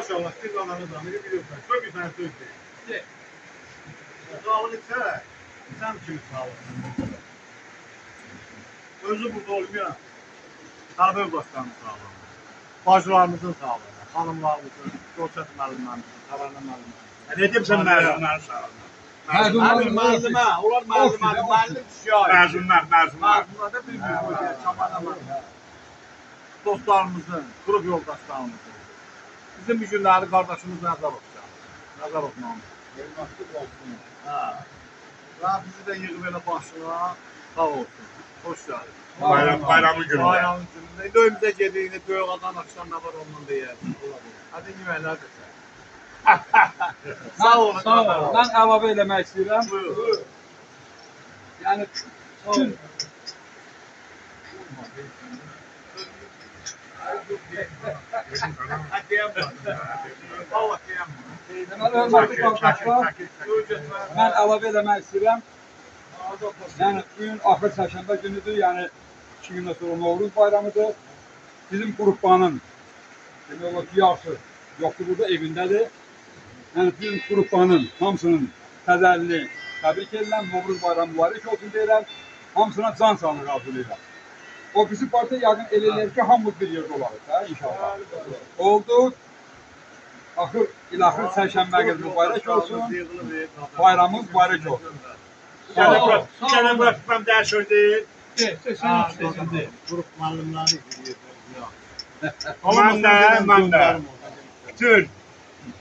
Maşallah siz ananızdan biri biliyorsun. Çok bir tane söz değil. Sağlık ise sen kimi sağlık. Özü burada olmayan Tarbe Özbaşkanın sağlığı. Bacılarımızın sağlığı. Hanımlarımızın, Göçət müəllimlərimizin, Tavarna müəllimlərimizin. Ne diyeyim sen mezunların sağlığı? Müəllimə, onlar müəllimə, müəllim şahit. Mezunlar. Mezunlar da bir hoca, çabanlar. Dostlarımızın, qrup yoldaşlarımızın. Bizim bu günləri qardaşımız Nəzərov namı. Və bizi də yığıb elə başına sağ olsun. Hoş geldin. Bayramın gününde. Bayramın gününde. İndi önümüzə gedirik, böyük adam akşam nə var ondan deyərik. Hadi yeməklər də sən. Sağ olun. Sağ olun. Mən əlavə eləmək istəyirəm. Buyur. Yəni bütün mən əlavə eləmək istəyirəm. Yəni bugün axır çərşənbə günüdür. Yəni 2 gündən sonra Novruz bayramıdır. Bizim qrupbanın demək olar ki, yaxşı yoxdur burada, evindədir. Yəni bizim qrupbanın hamısının təzəlini təbrik edirəm. Novruz bayramı mübarək olsun deyirəm. Hamısına can sağlığı arzulayıram. O bizi partiya yaqın eləyir ki, hamımız bir yerdə olarıq da inşallah. Oldu. Axır ilaxır çərşənbə günü mübarək olsun. Bayramımız mübarək olsun. Gene bırakmam ders ödeyim. Grup müəllimləri gidiyor. Ben de. Bütün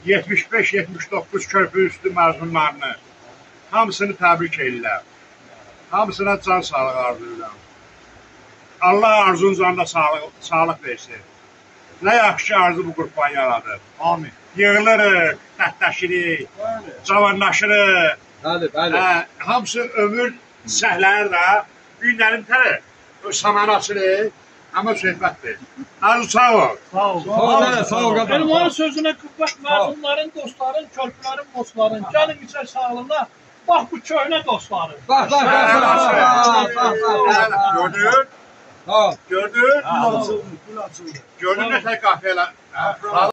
75-79 körpü üstü mezunlarını hamısını təbrik edirəm. Hamısına can sağlığı arzulayıram. Allah arzunuzdan sağlıq versin. Ne yaxşı arzu bu qurban yaradır. Amin. Yığılırıq, dərdləşirik, cavanlaşırıq. Bəli. Hamısı ömür səhlər də günlərin təri. Saman açılır, amma söhbətdir. Arzu sağ ol. Sağ ol. Sağ ol qadın. Elmanın sözünə qüvvət, məzunların, dostların, körpülərin, dostların. Gəlin içər sağlığına, bax bu köhnə dostların. Bax. Gördün? Sağ ol. Gördün? Gül açıldı. Gördün ne tek kahveler?